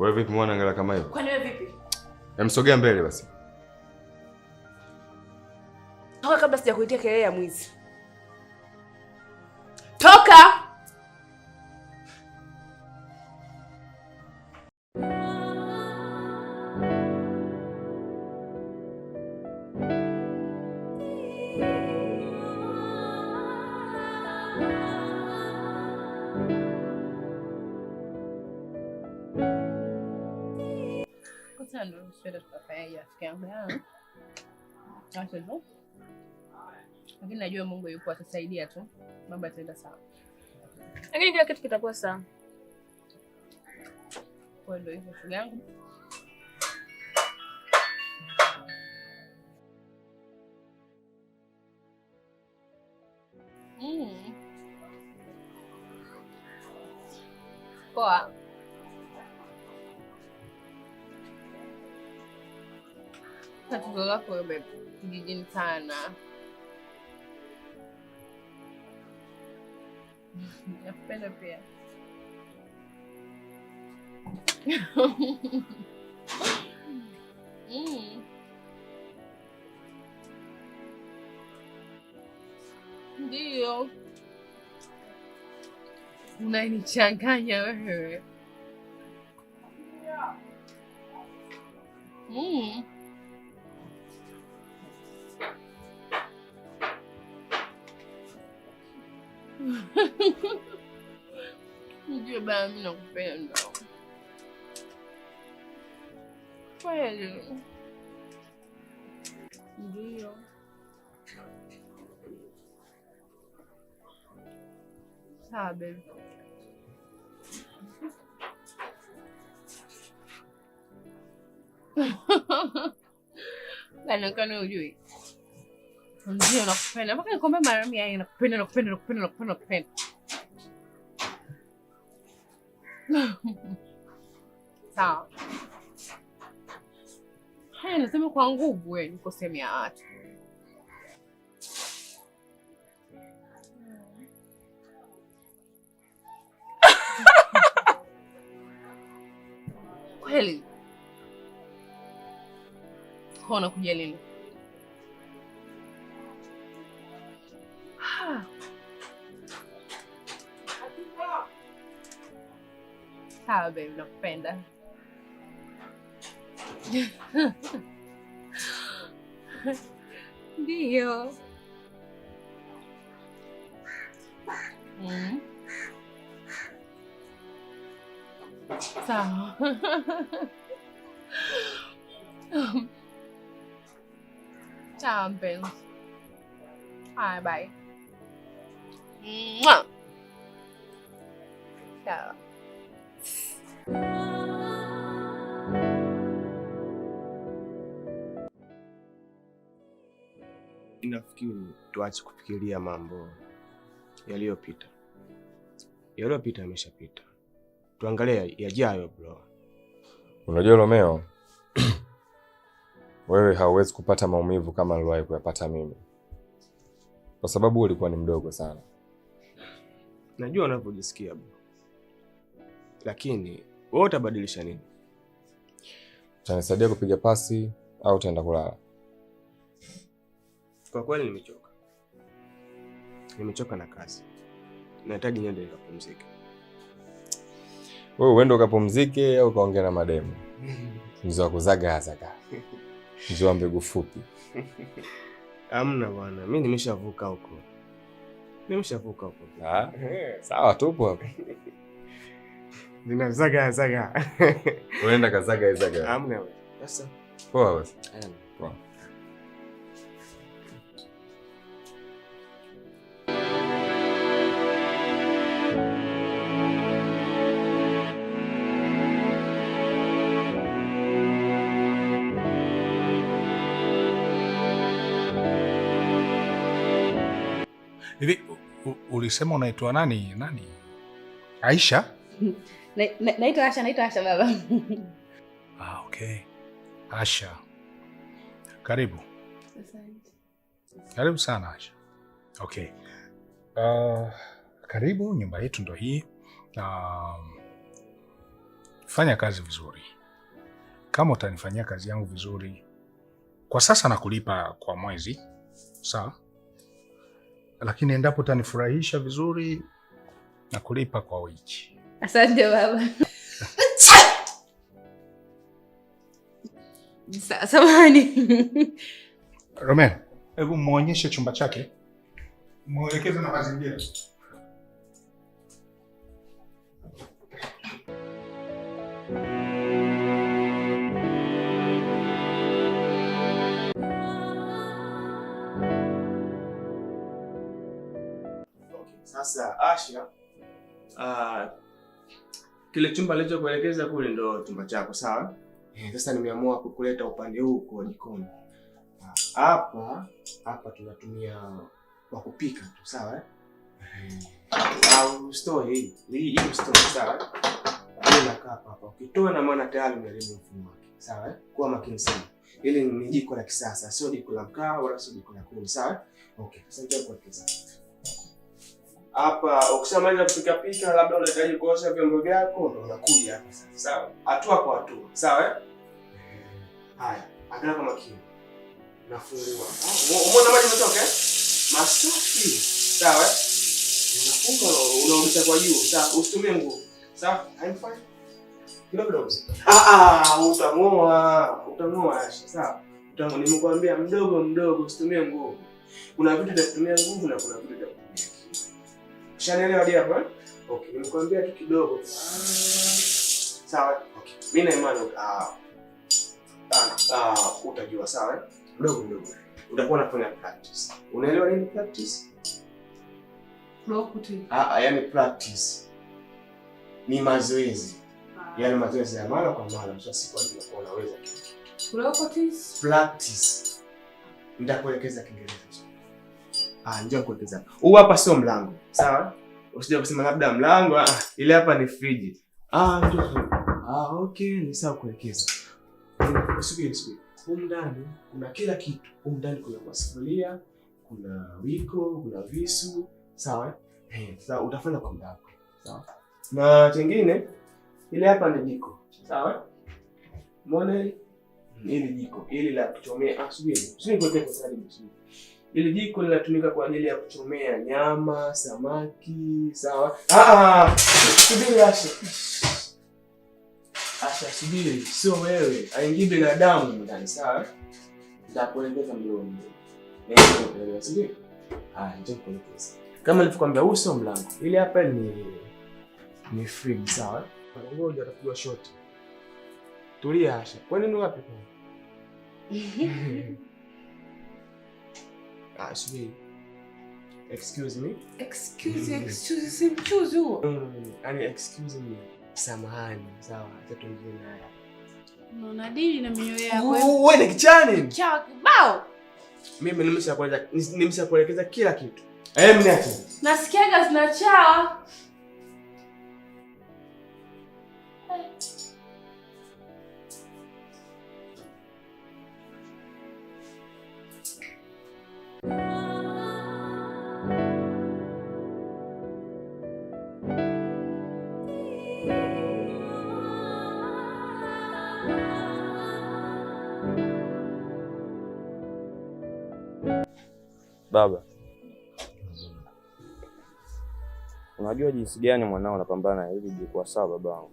Wewe vipi mwana ngala kama hiyo? Kwani wewe vipi? Msogea mbele basi. Toka kabla sijakuitia kelele ya mwizi. Toka! Ndio sio tutafanya rafiki yangu. Acha tu. Lakini najua Mungu yupo atasaidia tu. Mambo yataenda sawa. Lakini kila kitu kitakuwa sawa. Kwa ndio hivyo rafiki yangu. Poa. Tatizo lako wewe kijijini sana. Nakupenda pia. Ndio. Unanichanganya wewe. Ndio bana, mimi nakupenda. Kweli. Ndio. Sawa baby. Bana kana ujui. Ndio nakupenda. Mpaka nikwambia mara 100 nakupenda. Sawa. Haya nasema kwa nguvu wewe niko sehemu ya watu. Kweli. Hona kuja lini? Sawa baby, nakupenda. Ndio. Sawa. Ciao mpenzi. Haya, bye. Ciao. Nafikiri tuache kufikiria mambo yaliyopita. Yaliyopita yameshapita. Tuangalie yajayo bro. Unajua Romeo, wewe hauwezi kupata maumivu kama niliwahi kuyapata mimi. Kwa sababu ulikuwa ni mdogo sana. Najua unavyojisikia bro. Lakini wewe utabadilisha nini? Utanisaidia kupiga pasi au utaenda kulala? Kwa kweli nimechoka. Nimechoka na kazi. Nahitaji niende nikapumzike. Wewe uende ukapumzike au kaongea na mademu? Mzee wa kuzaga. Mzee wa mbegu fupi. Hamna bwana, mimi nimeshavuka huko. Sawa tupo hapo. Ninazaga. Unaenda kazaga. Hamna wewe. Sasa poa basi. Poa. Hivi ulisema unaitwa nani? Aisha? Naitwa Asha baba. Okay. Asha. Karibu. Asante. Karibu sana Asha. Okay. Karibu, nyumba yetu ndo hii. fanya kazi vizuri. Kama utanifanyia kazi yangu vizuri, kwa sasa nakulipa kwa mwezi, sawa? Lakini endapo utanifurahisha vizuri, nakulipa kwa wiki. Asante baba. Samahani. Roman, hebu muonyeshe chumba chake. Muelekeze na mazingira. Sasa Asha, kile chumba nilichokuelekeza kule ndo chumba chako, sawa? Sasa nimeamua kukuleta upande huu kwa jikoni. Hapa tunatumia kwa kupika tu, sawa? Au store hii store, sawa? Unakaa hapa. Ukitoa na maana tayari umeharibu mfumo wake, sawa? Kuwa makini sana. Hili ni jiko la kisasa, sio jiko la mkaa wala sio jiko la kuni, sawa? Okay, sasa ndio kwa kisasa. Hapa ukishamaliza kupika pika, labda unahitaji kuosha vyombo vyako, ndo unakuja hapa sasa. Sawa? Hatua kwa hatua. Sawa? Haya, angalia kwa makini. Nafungua. Umeona maji yanatoka eh? Masafi. Sawa? Unafunga, unaongeza kwa juu. Sawa? Usitumie nguvu. Sawa? I'm fine. Kidogo. Utang'oa Asha. Sawa? Nimekuambia mdogo usitumie nguvu. Kuna vitu vya kutumia nguvu na kuna vitu vya kutumia. Shanaelewa hadi hapa? Okay, nimekuambia tu kidogo. Sawa? Okay. Mimi na imani utajua, sawa? Mdogo. Utakuwa unafanya practice. Unaelewa nini practice? Yaani practice ni mazoezi. Yaani mazoezi ya mara kwa mara, sio siku hadi unakuwa unaweza kitu. Practice. Nitakuelekeza Kiingereza. Njoo kuelekeza. Huu hapa sio mlango, sawa? Usije kusema labda mlango, ile hapa ni friji. Njoo. Okay, ni sawa kuelekeza. Subiri. Huko ndani kuna kila kitu. Huko ndani kuna masufuria, kuna wiko, kuna visu, sawa? Sasa utafanya kwa muda wako, sawa? Na kingine, ile hapa ni jiko, sawa? Umeona hili jiko, ili la kuchomea. Subiri kuelekeza sasa hivi. Ili jiko linatumika kwa ajili ya kuchomea nyama, samaki, sawa? Subiri Asha. Subiri, sio wewe. Haingii binadamu ndani, sawa? Nitakuelekeza mdogo. Ndio, subiri. Njoo kuelekeza. Kama nilivyokuambia, huu sio mlango. Ile hapa ni fridge, sawa? Ngoja atapigwa shot. Tulia Asha. Kwa nini wapi kwa? Subiri. Excuse me. Excuse huo. Yaani excuse me. Samahani, sawa? Acha tuongee naye. Unaona dili na mioyo yako. Wewe ni kichani. Chawa kibao. Mimi nimeshakuelekeza kila kitu. Mniache. Nasikiaga zinachawa. Baba, unajua jinsi gani mwanao anapambana ili jikuwa sawa babangu.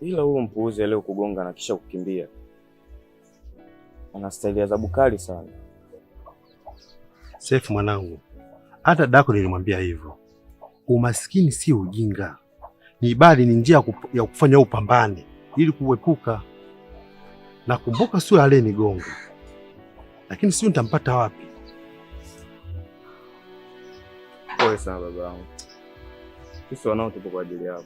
Ila huyo mpuuzi leo kugonga na kisha kukimbia. Ana staili ya adhabu kali sana. Sefu mwanangu, hata dadako nilimwambia hivyo. Umaskini si ujinga. Ni bali ni njia ya kufanya upambane ili kuepuka. Nakumbuka sio ale nigonga. Lakini sio nitampata wapi? Pole sana babangu. Sisi wanao tupo kwa ajili yako.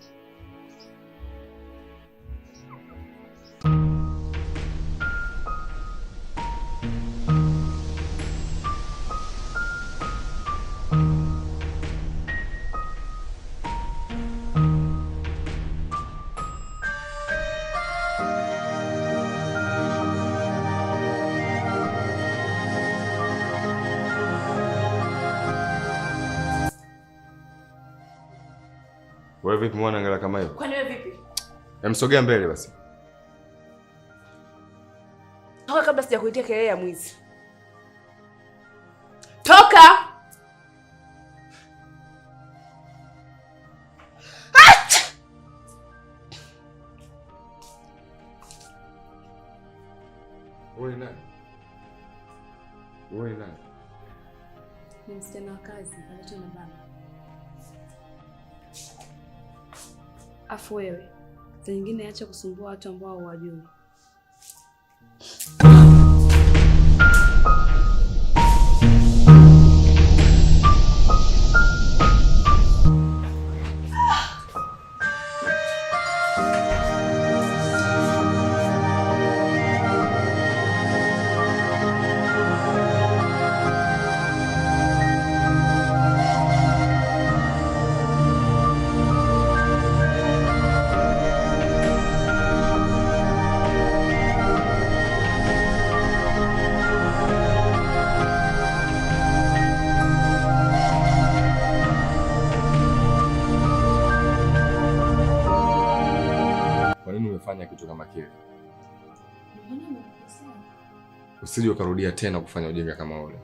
Wewe vipi mwana angalia kama hivyo? Kwani wewe vipi? Msogea mbele basi. Toka kabla sijakuitia kelele ya mwizi. Toka! Wewe nani? Wewe nani? Ni msichana wa kazi, anaitwa na baba. Afu wewe, saa nyingine acha kusumbua watu ambao hawajui. Fanya kitu kama kile. Usije ukarudia tena kufanya ujinga kama ule.